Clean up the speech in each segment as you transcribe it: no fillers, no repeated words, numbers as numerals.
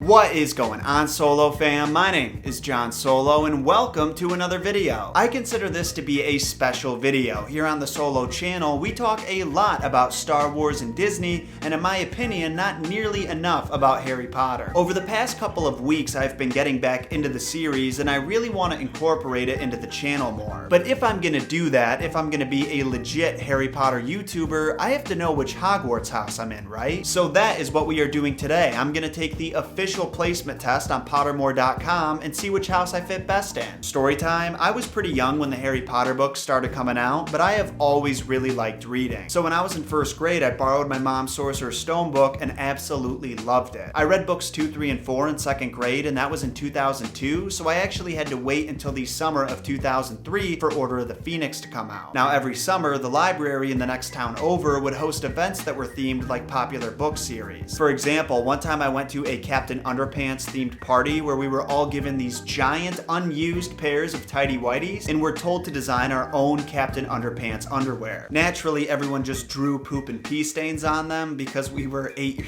What is going on, Solo fam? My name is John Solo and welcome to another video. I consider this to be a special video. Here on the Solo channel, we talk a lot about Star Wars and Disney, and in my opinion, not nearly enough about Harry Potter. Over the past couple of weeks, I've been getting back into the series and I really want to incorporate it into the channel more. But if I'm gonna do that, if I'm gonna be a legit Harry Potter YouTuber, I have to know which Hogwarts house I'm in, right? So that is what we are doing today. I'm gonna take the official placement test on Pottermore.com and see which house I fit best in. Story time, I was pretty young when the Harry Potter books started coming out, but I have always really liked reading. So when I was in first grade, I borrowed my mom's Sorcerer's Stone book and absolutely loved it. I read books 2, 3, and 4 in second grade, and that was in 2002, so I actually had to wait until the summer of 2003 for Order of the Phoenix to come out. Now every summer, the library in the next town over would host events that were themed like popular book series. For example, one time I went to a Captain Underpants themed party where we were all given these giant unused pairs of tighty whities and were told to design our own Captain Underpants underwear. Naturally, everyone just drew poop and pee stains on them because we were 8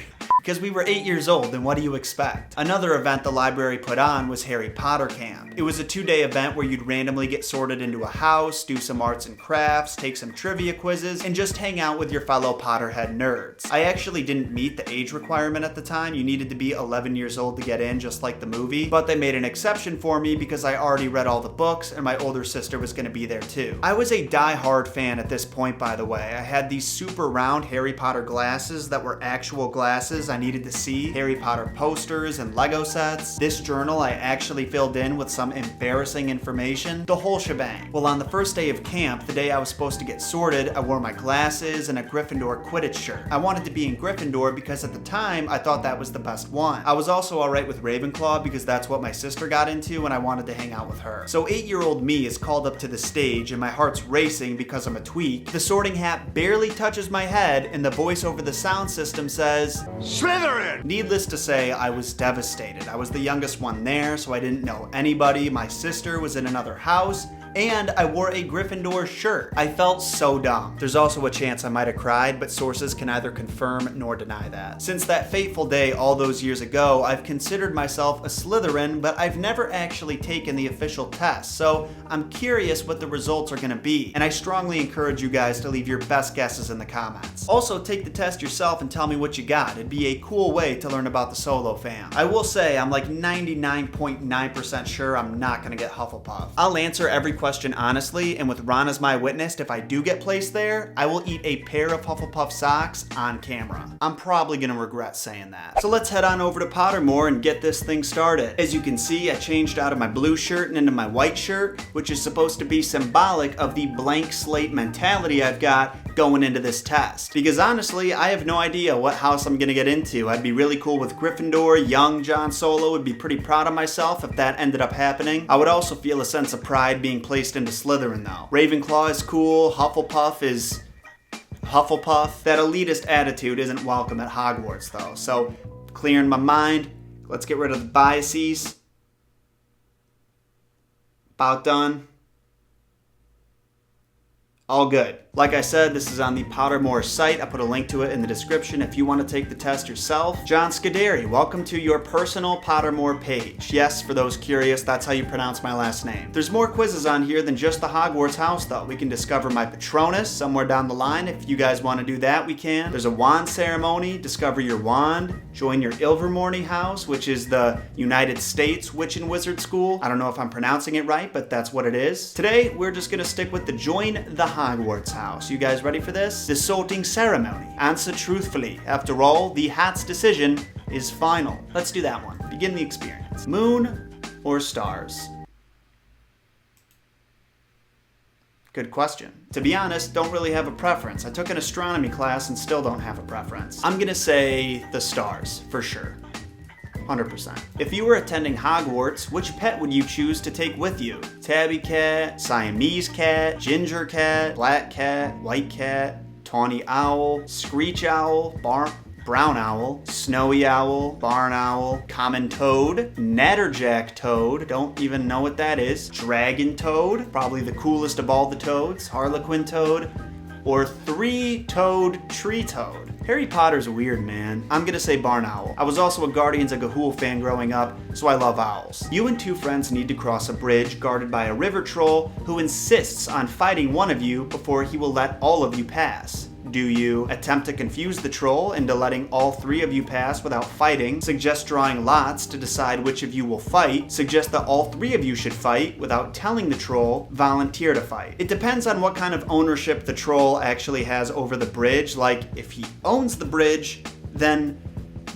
years old, and what do you expect? Another event the library put on was Harry Potter Camp. It was a 2-day event where you'd randomly get sorted into a house, do some arts and crafts, take some trivia quizzes, and just hang out with your fellow Potterhead nerds. I actually didn't meet the age requirement at the time. You needed to be 11 years old to get in, just like the movie, but they made an exception for me because I already read all the books and my older sister was gonna be there too. I was a die-hard fan at this point, by the way. I had these super round Harry Potter glasses that were actual glasses I needed to see, Harry Potter posters and Lego sets. This journal I actually filled in with some embarrassing information, the whole shebang. Well, on the first day of camp, the day I was supposed to get sorted, I wore my glasses and a Gryffindor Quidditch shirt. I wanted to be in Gryffindor because at the time, I thought that was the best one. I was also alright with Ravenclaw because that's what my sister got into and I wanted to hang out with her. So 8-year-old me is called up to the stage and my heart's racing because I'm a tweak. The sorting hat barely touches my head and the voice over the sound system says, "Slytherin!" Needless to say, I was devastated. I was the youngest one there, so I didn't know anybody. My sister was in another house, and I wore a Gryffindor shirt. I felt so dumb. There's also a chance I might have cried, but sources can neither confirm nor deny that. Since that fateful day all those years ago, I've considered myself a Slytherin, but I've never actually taken the official test, so I'm curious what the results are gonna be, and I strongly encourage you guys to leave your best guesses in the comments. Also, take the test yourself and tell me what you got. It'd be a cool way to learn about the Solo fam. I will say, I'm like 99.9% sure I'm not gonna get Hufflepuff. I'll answer every question honestly, and with Ron as my witness, if I do get placed there, I will eat a pair of Hufflepuff socks on camera. I'm probably gonna regret saying that. So let's head on over to Pottermore and get this thing started. As you can see, I changed out of my blue shirt and into my white shirt, which is supposed to be symbolic of the blank slate mentality I've got going into this test. Because honestly, I have no idea what house I'm gonna get into. I'd be really cool with Gryffindor. Young John Solo would be pretty proud of myself if that ended up happening. I would also feel a sense of pride being placed into Slytherin though. Ravenclaw is cool, Hufflepuff is Hufflepuff. That elitist attitude isn't welcome at Hogwarts though. So clearing my mind, let's get rid of the biases. About done. All good. Like I said, this is on the Pottermore site. I put a link to it in the description if you want to take the test yourself. John Scuderi, welcome to your personal Pottermore page. Yes, for those curious, that's how you pronounce my last name. There's more quizzes on here than just the Hogwarts house though. We can discover my Patronus somewhere down the line. If you guys want to do that, we can. There's a wand ceremony, discover your wand, join your Ilvermorny house, which is the United States Witch and Wizard School. I don't know if I'm pronouncing it right, but that's what it is. Today, we're just gonna stick with the join the Hogwarts house. You guys ready for this? The sorting ceremony. Answer truthfully. After all, the hat's decision is final. Let's do that one. Begin the experience. Moon or stars? Good question. To be honest, don't really have a preference. I took an astronomy class and still don't have a preference. I'm gonna say the stars, for sure. 100%. If you were attending Hogwarts, which pet would you choose to take with you? Tabby cat, Siamese cat, ginger cat, black cat, white cat, tawny owl, screech owl, brown owl, snowy owl, barn owl, common toad, natterjack toad, don't even know what that is, dragon toad, probably the coolest of all the toads, harlequin toad, or three-toed tree toad. Harry Potter's weird, man. I'm gonna say barn owl. I was also a Guardians of Ga'Hoole fan growing up, so I love owls. You and two friends need to cross a bridge guarded by a river troll who insists on fighting one of you before he will let all of you pass. Do you attempt to confuse the troll into letting all three of you pass without fighting? Suggest drawing lots to decide which of you will fight? Suggest that all three of you should fight without telling the troll? Volunteer to fight. It depends on what kind of ownership the troll actually has over the bridge. Like, if he owns the bridge, then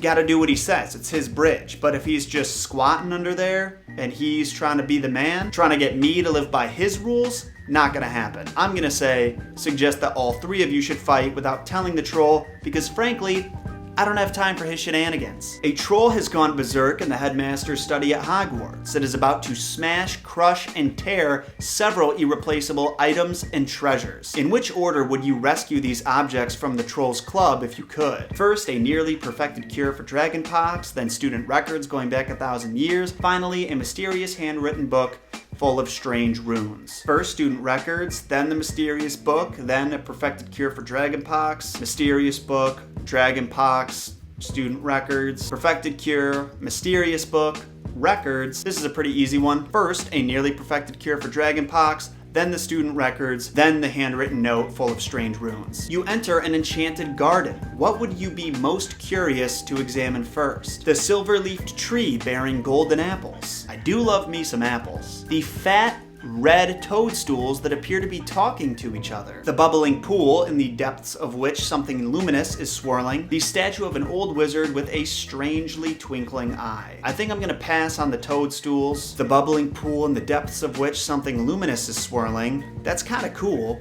gotta do what he says. It's his bridge. But if he's just squatting under there and he's trying to be the man, trying to get me to live by his rules, not gonna happen. I'm gonna say, suggest that all three of you should fight without telling the troll, because frankly, I don't have time for his shenanigans. A troll has gone berserk in the headmaster's study at Hogwarts. It is about to smash, crush, and tear several irreplaceable items and treasures. In which order would you rescue these objects from the troll's club if you could? First, a nearly perfected cure for dragonpox, then student records going back 1,000 years, finally, a mysterious handwritten book full of strange runes. First, student records, then the mysterious book, then a perfected cure for dragonpox, mysterious book, dragonpox, student records, perfected cure, mysterious book, records. This is a pretty easy one. First, a nearly perfected cure for dragonpox, then the student records, then the handwritten note full of strange runes. You enter an enchanted garden. What would you be most curious to examine first? The silver-leafed tree bearing golden apples. I do love me some apples. The fat, red toadstools that appear to be talking to each other. The bubbling pool in the depths of which something luminous is swirling. The statue of an old wizard with a strangely twinkling eye. I think I'm gonna pass on the toadstools. The bubbling pool in the depths of which something luminous is swirling. That's kind of cool,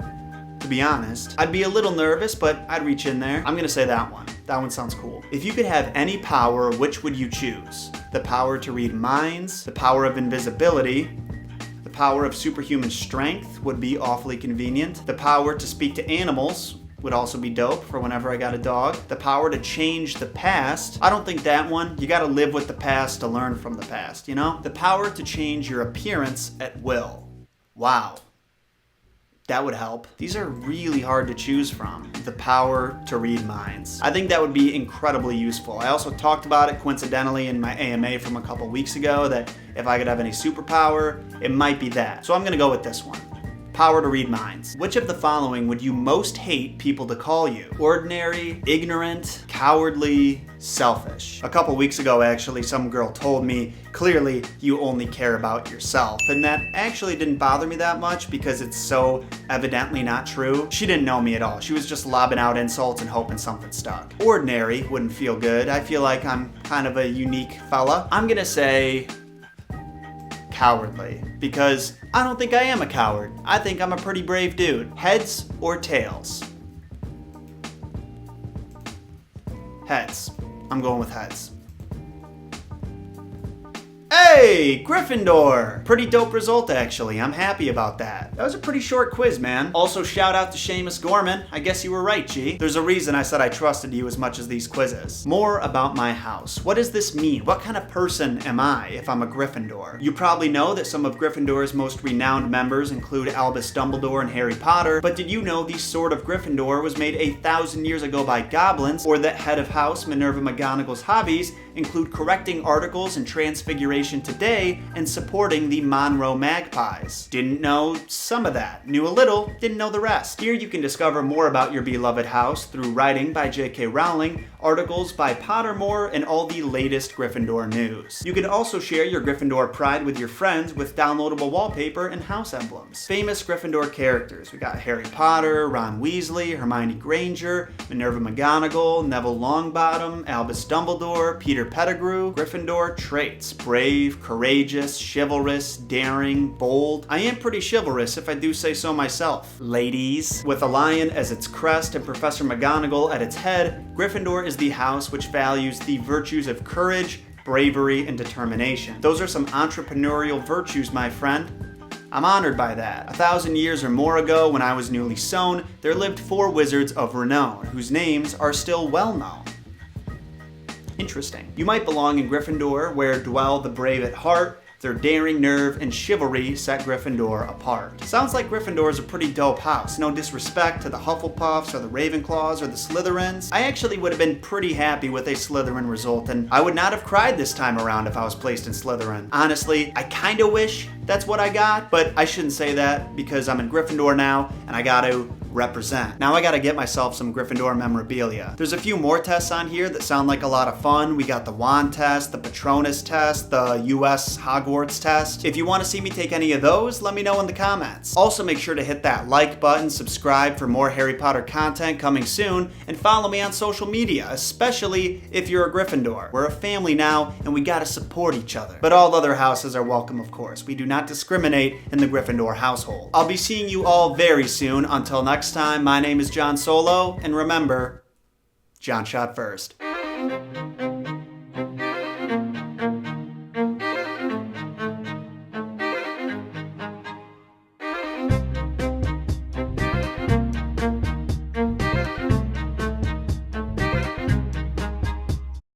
to be honest. I'd be a little nervous, but I'd reach in there. I'm gonna say that one. That one sounds cool. If you could have any power, which would you choose? The power to read minds, the power of invisibility, the power of superhuman strength would be awfully convenient. The power to speak to animals would also be dope for whenever I got a dog. The power to change the past. I don't think that one. You gotta live with the past to learn from the past, you know? The power to change your appearance at will. Wow. That would help. These are really hard to choose from. The power to read minds. I think that would be incredibly useful. I also talked about it coincidentally in my AMA from a couple weeks ago that if I could have any superpower, it might be that. So I'm gonna go with this one. Power to read minds. Which of the following would you most hate people to call you? Ordinary, ignorant, cowardly, selfish. A couple weeks ago, actually, some girl told me, clearly, you only care about yourself. And that actually didn't bother me that much because it's so evidently not true. She didn't know me at all. She was just lobbing out insults and hoping something stuck. Ordinary wouldn't feel good. I feel like I'm kind of a unique fella. I'm gonna say cowardly, because I don't think I am a coward. I think I'm a pretty brave dude. Heads or tails? Heads. I'm going with heads. Hey, Gryffindor! Pretty dope result, actually. I'm happy about that. That was a pretty short quiz, man. Also, shout out to Seamus Gorman. I guess you were right, G. There's a reason I said I trusted you as much as these quizzes. More about my house. What does this mean? What kind of person am I if I'm a Gryffindor? You probably know that some of Gryffindor's most renowned members include Albus Dumbledore and Harry Potter, but did you know the Sword of Gryffindor was made 1,000 years ago by goblins, or that head of house Minerva McGonagall's hobbies include correcting articles and Transfiguration Today and supporting the Monroe Magpies? Didn't know some of that. Knew a little, didn't know the rest. Here you can discover more about your beloved house through writing by J.K. Rowling, articles by Pottermore, and all the latest Gryffindor news. You can also share your Gryffindor pride with your friends with downloadable wallpaper and house emblems. Famous Gryffindor characters. We got Harry Potter, Ron Weasley, Hermione Granger, Minerva McGonagall, Neville Longbottom, Albus Dumbledore, Peter Pettigrew. Gryffindor traits: brave, courageous, chivalrous, daring, bold. I am pretty chivalrous if I do say so myself. Ladies. With a lion as its crest and Professor McGonagall at its head, Gryffindor is the house which values the virtues of courage, bravery, and determination. Those are some entrepreneurial virtues, my friend. I'm honored by that. 1,000 years or more ago, when I was newly sown, there lived 4 wizards of renown, whose names are still well known. Interesting. You might belong in Gryffindor, where dwell the brave at heart, Their daring, nerve, and chivalry set Gryffindor apart. Sounds like Gryffindor is a pretty dope house. No disrespect to the Hufflepuffs or the Ravenclaws or the Slytherins. I actually would have been pretty happy with a Slytherin result, and I would not have cried this time around if I was placed in Slytherin. Honestly, I kinda wish that's what I got, but I shouldn't say that because I'm in Gryffindor now, and I gotta represent. Now I gotta get myself some Gryffindor memorabilia. There's a few more tests on here that sound like a lot of fun. We got the wand test, the Patronus test, the US Hogwarts test. If you want to see me take any of those, let me know in the comments. Also make sure to hit that like button, subscribe for more Harry Potter content coming soon, and follow me on social media, especially if you're a Gryffindor. We're a family now, and we gotta support each other. But all other houses are welcome, of course. We do not discriminate in the Gryffindor household. I'll be seeing you all very soon. Until next time, my name is John Solo, and remember, John shot first.